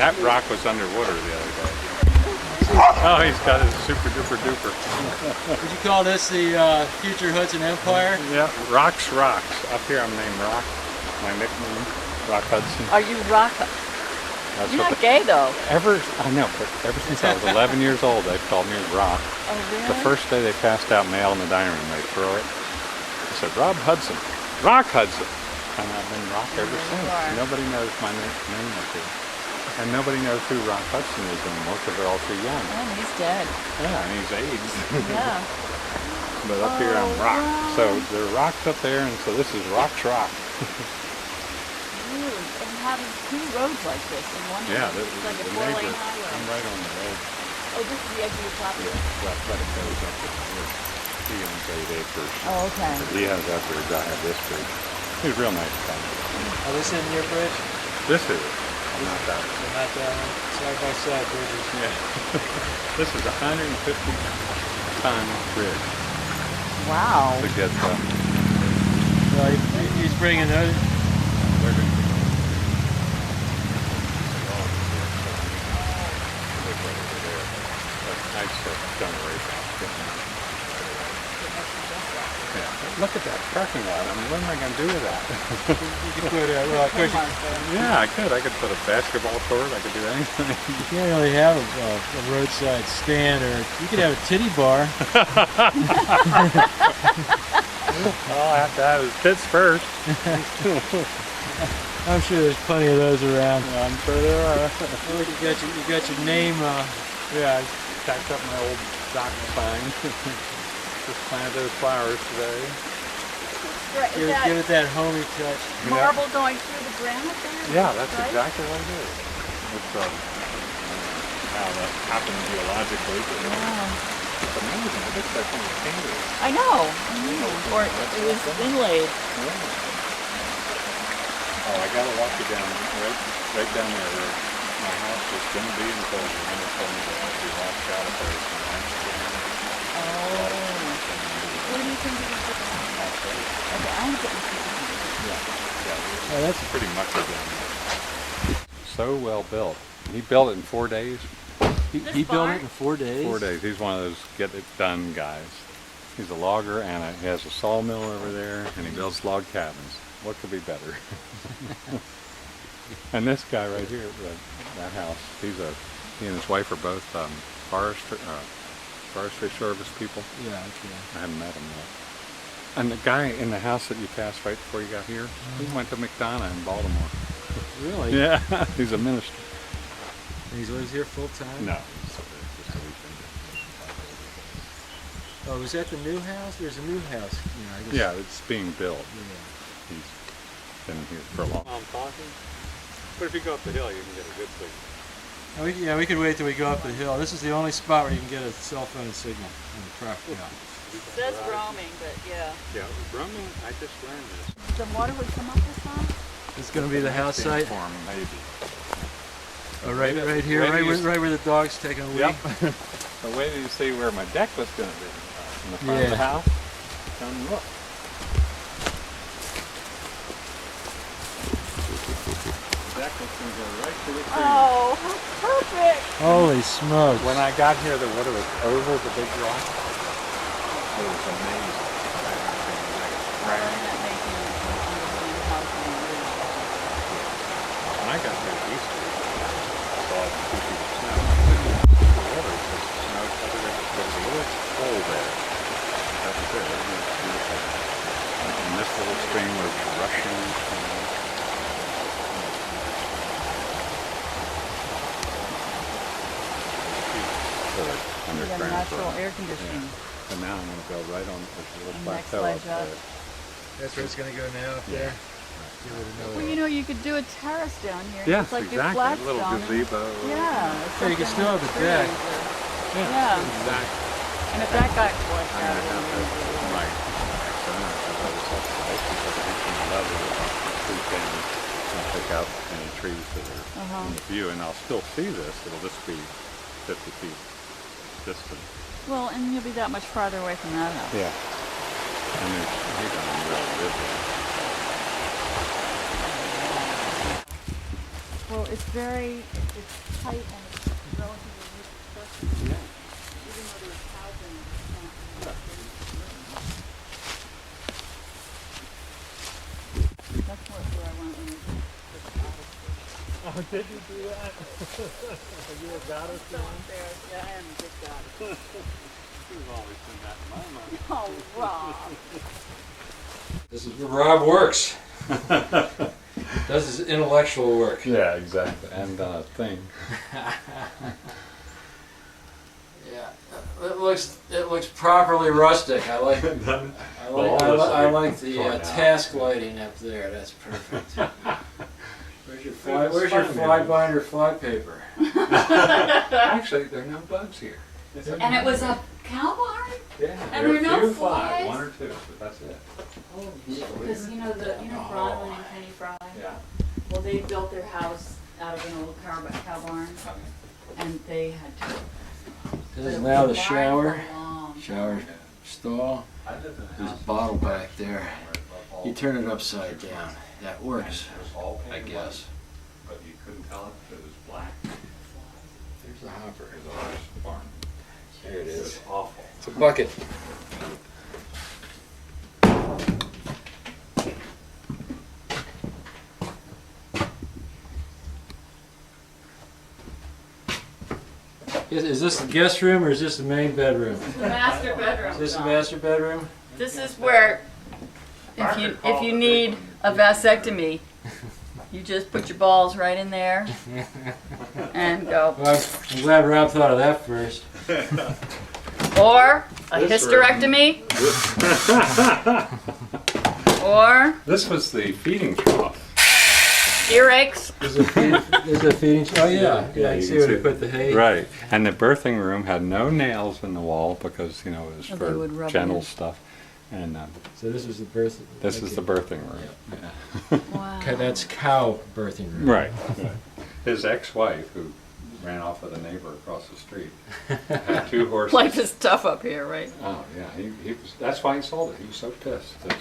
That rock was underwater the other day. Oh, he's got his super duper duper. Would you call this the future Hudson Empire? Yeah, Rocks. Up here I'm named Rock. My nickname, Rock Hudson. Are you Rock? That's You're what not gay though. I know, but ever since I was 11 years old, they've called me Rock. Oh really? The first day they passed out mail in the dining room, they throw it. They said, Rob Hudson, Rock Hudson. And I've been Rock ever since. Nobody knows my name up here. And nobody knows who Rock Hudson is anymore because they're all too young. Oh, he's dead. Yeah, and he's AIDS. Yeah. But up here I'm Rock. Wow. So there are rocks up there, and so this is Rock. Really? And having two roads like this in one Yeah, road. It's like a the 4-lane neighbor, highway. I'm right on the road. Oh, this is the edge of your property? Yeah, but it goes up to here. He owns 8 acres. Oh, okay. He has that bridge, I have this bridge. He's a real nice guy. Oh, this isn't your bridge? This is it. Not that one. So not that one. Side by side bridges. Yeah. This is a 150-ton bridge Wow. to get Well, he's bringing those. they're going to be nice generation. Yeah. Look at that parking lot. I mean, what am I going to do with that? You could put well, of course, Yeah, I could. I could put a basketball court. I could do anything. you can't really have a roadside stand, or you could have a titty bar. I'll have to have his tits first. I'm sure there's plenty of those around. Yeah, I'm sure there are. Look, you got your name. Yeah, I packed up my old dock sign. Just planted those flowers today. Is that Give it that homey touch. marble going through the granite there? Yeah, that's right? exactly what it is. It's how that happened geologically, but it's amazing. It looks like one of the fingers. I know. Or it was inlaid. Oh, I gotta walk you down right down there where my house was gonna be until the owner told me that I'd be locked out of there for Oh. What do you think of this? Okay, I'm getting Yeah, that's pretty mucky down there. So well built. He built it in 4 days. He built it in 4 days? 4 days. He's one of those get it done guys. He's a logger and he has a sawmill over there and he builds log cabins. What could be better? And this guy right here, that house, he and his wife are both forestry service people. Yeah, okay. I haven't met him yet. And the guy in the house that you passed right before you got here, he went to McDonough in Baltimore. Really? Yeah, he's a minister. And he lives here full time? No, just a weekend. Oh, was that the new house? There's a new house. Yeah, it's being built. Yeah. He's been here for a long time. I'm talking. But if you go up the hill, you can get a good signal. Oh, we could wait till we go up the hill. This is the only spot where you can get a cell phone signal on the property. Yeah. It says roaming, but yeah. Yeah, roaming, I just learned this. The water would come up this time? It's going to be the house site? Farm, maybe. Oh, right here, right where the dog's taking a wee? Yep. So wait till you see where my deck was going to be. In the front of the house. Come look. The deck was going to go right to the tree. Oh, how perfect! Holy smokes. When I got here, the water was over the big rock. It was amazing. When I got here Easter, I saw 2 feet of snow. I couldn't even see the water because the snow covered it. There was a little hole there. That was it. Everything was beautiful. And this little stream was rushing. You got natural air conditioning. And now I'm going to go right on this little Next plateau up ledge up. there. That's where it's going to go now, up there? Well, you know, you could do a terrace down here. Yes, just like exactly. Your A little gazebo. Yeah. So you can still have a deck. Yeah. Exactly. And if that got washed I'm out, going to have to, right. So now, because I was up to because I reaching the level of the tree stand and pick out any trees that are in the view, and I'll still see this. It'll just be 50 feet distant. well, and you'll be that much farther away from that house. Yeah. And he doesn't really live there. Well, it's very, it's tight and it's relatively new construction. Yeah. Even though there's housing, it's not. That's where I went when we did the cottage. Oh, did you do that? Are you a goddess? So embarrassed. Yeah, I am a big goddess. You've always been that in my mind. Oh, Rob. This is where Rob works. Does his intellectual work. Yeah, exactly. And thing. Yeah, it looks properly rustic. I like I like the task lighting up there. That's perfect. Where's your fly binder fly paper? Actually, there are no bugs here. And it was a cow barn? Yeah, And there are there are no few flies? One or two, but that's it. Because you know Bronwyn and Penny Fry? Yeah. Well, they built their house out of an old cow barn, and they had to. This is now the shower Shower. stall. I lived in a There's house a bottle back there. You turn it upside down. That works, I guess. But you couldn't tell it, it was black. There's the hopper. There's a large barn. There it It was is. awful. It's a bucket. Is this the guest room or is this the main bedroom? The master bedroom. Is this the John. master bedroom? This is where, if you need a vasectomy, you just put your balls right in there and go. Well, I'm glad Rob thought of that first. Or a This hysterectomy. Or This was the feeding trough. earaches. There's a feeding. Oh yeah, Yeah, I you see can where see they put the hay. Right, and the birthing room had no nails in the wall because, it was Oh, they would for rub it gentle in. stuff. And So this was the birth. this is the birthing room. Yeah. Wow. That's cow birthing room. Right. His ex-wife, who ran off with a neighbor across the street, had 2 horses. Life is tough up here, right? Oh yeah, he was. That's why he sold it. He was so pissed that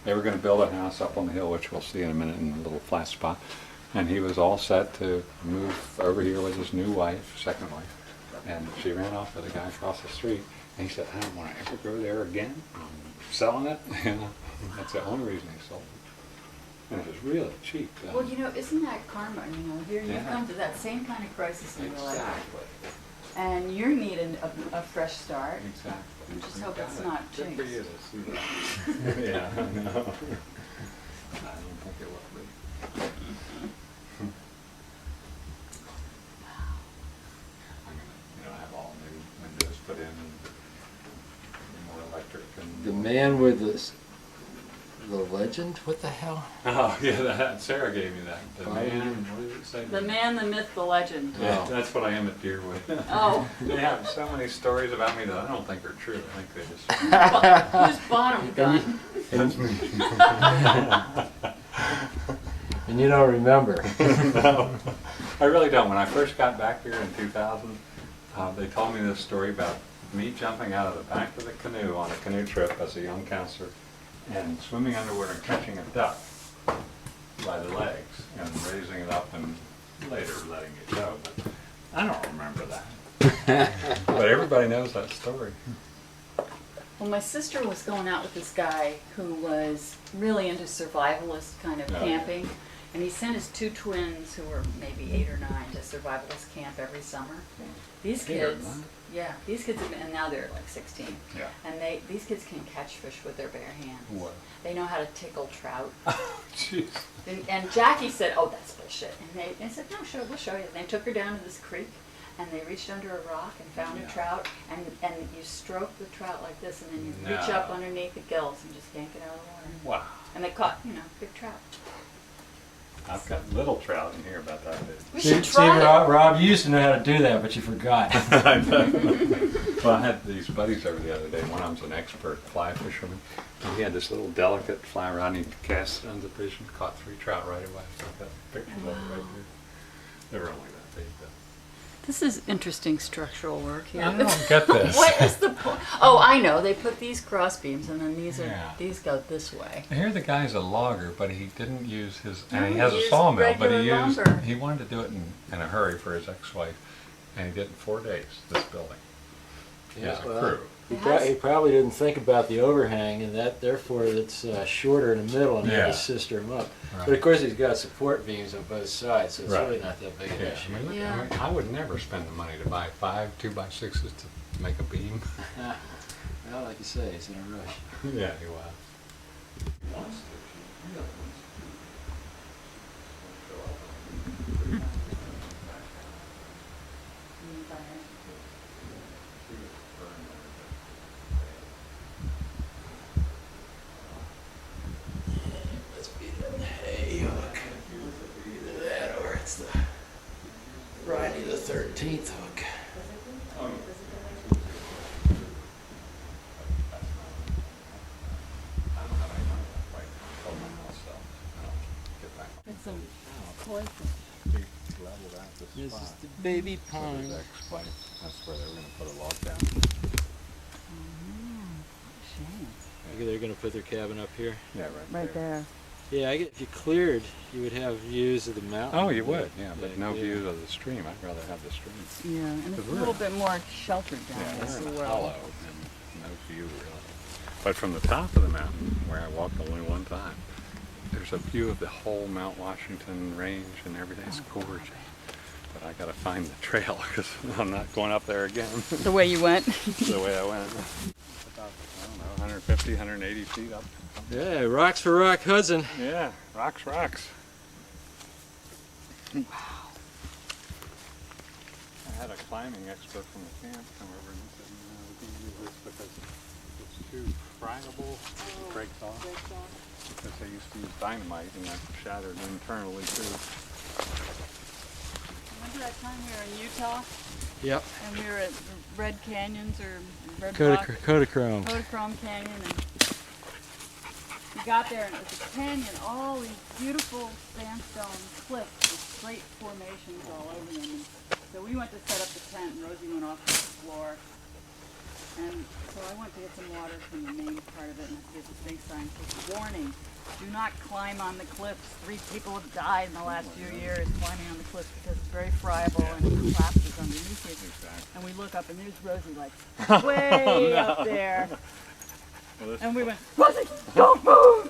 they were going to build a house up on the hill, which we'll see in a minute in a little flat spot, and he was all set to move over here with his new wife, second wife, and she ran off with a guy across the street, and he said, "I don't want to ever go there again. I'm selling it." That's the only reason he sold it, and it was really cheap. Well, isn't that karma? Here you've Yeah. come to that same kind of crisis in your life, Exactly. and you're needing a fresh start. Exactly. Just hope it's not Good for jinx. you to see that. Yeah, I know. I don't think it will be. I'm gonna, have all new windows put in and more electric and. The man with the legend. What the hell? Oh yeah, that Sarah gave me that. The man. What did it say? The man, the myth, the legend. Yeah, that's what I am at Deerwood. Oh. They have so many stories about me that I don't think are true. I think they just. Who's bottom gun? And you don't remember. No, I really don't. When I first got back here in 2000, they told me this story about me jumping out of the back of the canoe on a canoe trip as a young counselor and swimming underwater and catching a duck by the legs and raising it up and later letting it go. But I don't remember that. But everybody knows that story. Well, my sister was going out with this guy who was really into survivalist kind of Oh, yeah. camping. And he sent his 2 twins, who were maybe 8 or 9, to survivalist camp every summer. These 8 or kids, 9? yeah, these kids, and now they're like 16. Yeah. And these kids can catch fish with their bare hands. What? They know how to tickle trout. Jeez. And Jackie said, "Oh, that's bullshit." And they said, "No, sure, we'll show you." And they took her down to this creek, and they reached under a rock and found Yeah. a trout. And you stroke the trout like this, and then you reach No. up underneath the gills and just yank it out of the water. Wow. And they caught, big trout. I've got little trout in here about that big. We should try it. Rob, you used to know how to do that, but you forgot. I know. Well, I had these buddies over the other day. One of them's an expert fly fisherman. And he had this little delicate fly rod, and he cast it under vision, caught 3 trout right away. So I've got pictures of it right here. They were only that big though. This is interesting structural work here. I don't get this. What is the point? Oh, I know. They put these cross beams, and then Yeah. these go this way. Here the guy's a logger, but he didn't use his, No, and he he has a used sawmill, but regular lumber. he wanted to do it in a hurry for his ex-wife, and he did it in 4 days, this building. He has a crew. He probably didn't think about the overhang, and that therefore it's shorter in the middle, and he had Yeah. to sister him up. Right. But of course, he's got support beams on both sides, so it's Right. really not that big an Yeah, issue. I mean, look, Yeah. I mean, I would never spend the money to buy 5 2x6s to make a beam. Well, like you say, he's in a rush. Yeah, he was. Let's beat it. Hey, hook. Either that or it's the Friday the 13th hook. It's a This is the baby pond. That's where they were going to put a log down. They're going to put their cabin up here. Yeah, right there. Yeah, if you cleared, you would have views of the mountain. Oh, you would, yeah, but Yeah, no yeah. views of the stream. I'd rather have the stream. Yeah, and it's Because a we're little in- bit more sheltered down Yeah, this we're in a well. hollow and no view really. But from the top of the mountain, where I walked only one time, there's a view of the whole Mount Washington range and everything's gorgeous. But I gotta find the trail because I'm not going up there again The way you went. the way I went. About, I don't know, 150, 180 feet up. Yeah, rocks for rock, Hudson. Yeah, rocks. Wow. I had a climbing expert from the camp come over and he said, no, we can't use this because it's too friable, it breaks off. Because they used to use dynamite and that shattered internally too. Remember that time we were in Utah Yep. and we were at the Red Canyons or Red Rock? Kodachrome. Kodachrome Canyon, and we got there and it was a canyon, all these beautiful sandstone cliffs with straight formations all over them. And so we went to set up the tent and Rosie went off to the floor. And so I went to get some water from the main part of it and there's this big sign that says, warning, do not climb on the cliffs. 3 people have died in the last few years climbing on the cliffs because it's very friable and it collapses underneath you. And we look up and there's Rosie like way up there. And we went, Rosie, don't move!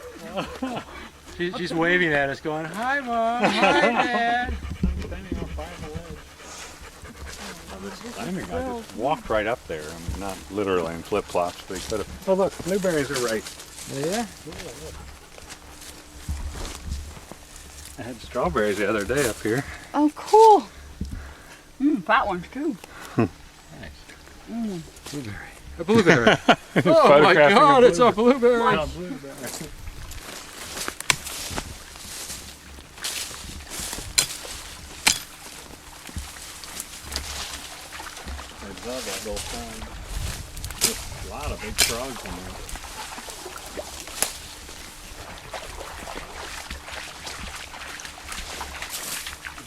She's waving at us going, hi Mom, hi Dad. Standing on fire I mean, I just walked right up there. I mean, not literally in flip-flops, but he could have. Oh look, blueberries are right. Yeah? I had strawberries the other day up here. Oh, cool. Fat ones too. Blueberry. A blueberry. Oh my Photographing God, a it's a blueberry. Wild blueberry. They dug that little thing. Just a lot of big frogs in there.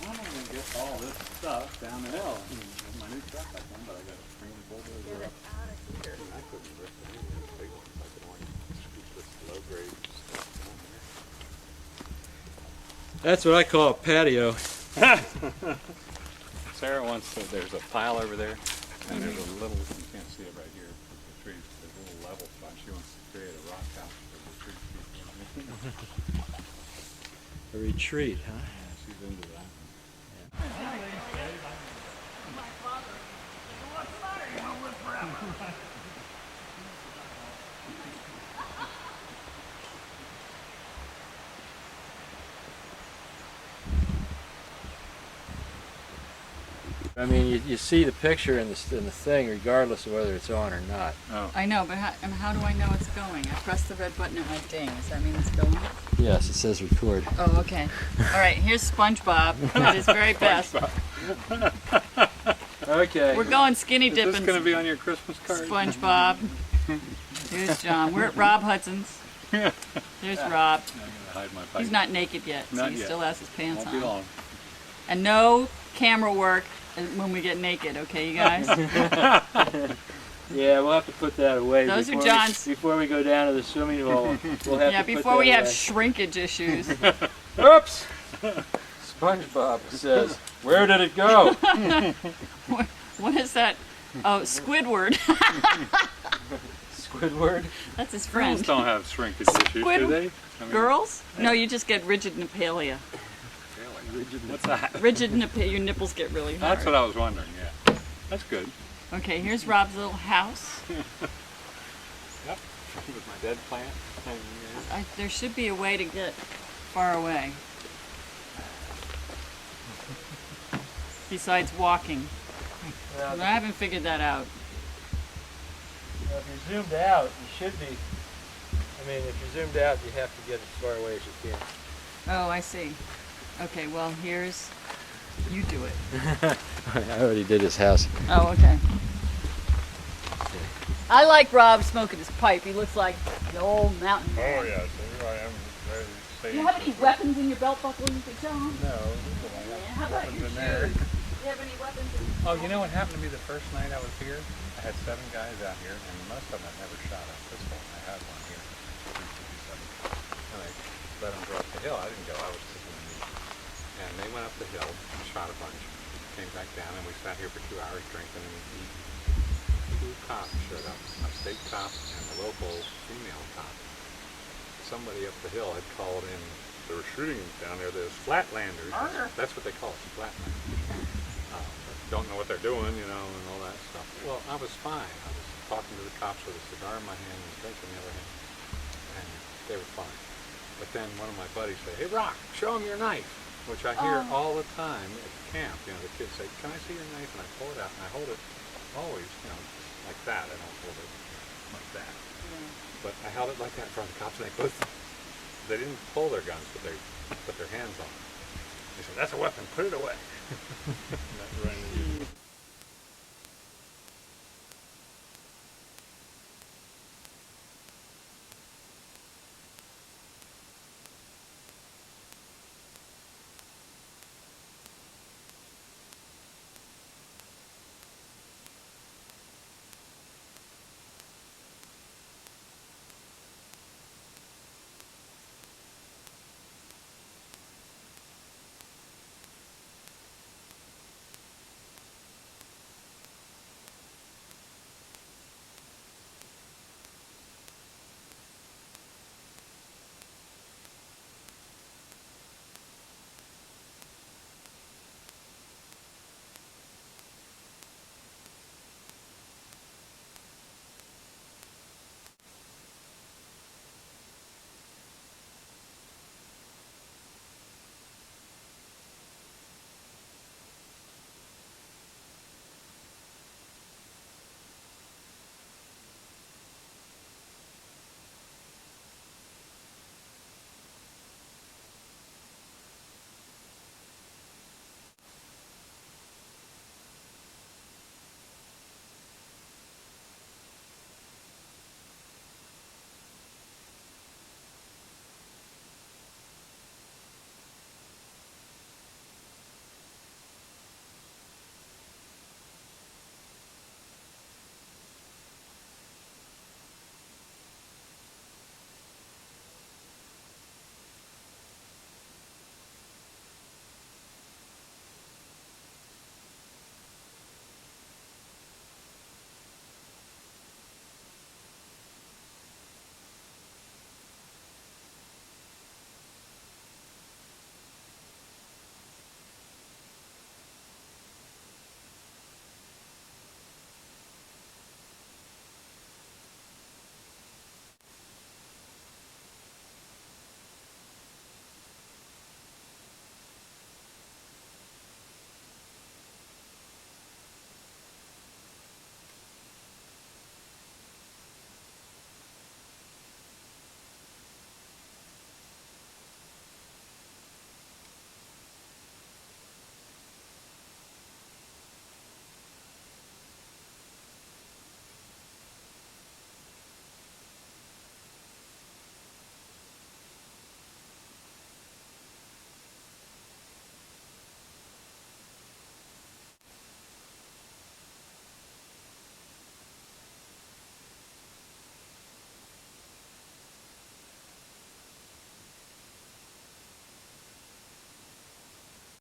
I'm gonna get all this stuff down the hill. With my new truck I can, but I got to bring the bulldozer up. I couldn't lift any of these big ones. I could only scoop this low grade stuff down That's what I call a patio. there. Sarah wants to, there's a pile over there, and there's a little, you can't see it right here, with the trees, there's a little level spot. She wants to create a rock house for the tree people. A retreat, huh? Yeah, she's into that. I mean, you see the picture in the thing regardless of whether it's on or not. Oh. I know, but how do I know it's going? I press the red button, it went ding. Does that mean it's going? Yes, it says record. Oh, okay. All right, here's SpongeBob at his very best. Okay. We're going skinny Is dipping. this going to be on your Christmas card? SpongeBob. Here's John. We're at Rob Hudson's. There's Rob. I'm going to hide my He's pipe. not naked yet, so Not he yet. still has his pants Won't be on. long. And no camera work when we get naked, okay, you guys? Yeah, we'll have to put that away. Those are before John's. Before we go down to the swimming hole, we'll have Yeah, to put before that we have away. shrinkage issues. Oops! SpongeBob says, "Where did it go?" What is that? Oh, Squidward. Squidward. That's his Girls friend. don't have shrinkage issues, Squid- do they? I mean, Girls? No, you just get rigid napalia. really? What's that? Rigid napalia, your nipples get really hard. That's what I was wondering, yeah. That's good. Okay, here's Rob's little house. Yep. With my dead plant hanging there. There should be a way to get far away. Besides walking. Now, But I haven't figured that out. if you're zoomed out, you should be. I mean, if you're zoomed out, you have to get as far away as you can. Oh, I see. Okay, well, here's... You do it. I already did his house. Oh, okay. I like Rob smoking his pipe. He looks like the old mountain man. Oh, yes. I am very Do you have any weapons in your belt buckle you could show him? No. Yeah, how about your in there. shoes? Do you have any weapons in Oh, you know what happened to me the first night I was here? I had 7 guys out here, and most of them had never shot a pistol. I had one here, 357. And I let them go up the hill. I didn't go. I was taking a knee. And they went up the hill, shot a bunch, came back down, and we sat here for 2 hours drinking and eating. 2 cops showed up, a state cop and a local female cop. Somebody up the hill had called in. They were shooting down there. There's flatlanders. That's what they call us, flatlanders. Don't know what they're doing, you know, and all that stuff. Well, I was fine. I was talking to the cops with a cigar in my hand and a drink in the other hand, and they were fine. But then one of my buddies said, "Hey, Rock, show him your knife," which I hear all the time at camp. You know, the kids say, "Can I see your knife?" And I pull it out, and I hold it always, you know, like that. I don't hold it like that. But I held it like that in front of the cops, and they didn't pull their guns, but they put their hands on it. They said, "That's a weapon. Put it away." And that ran into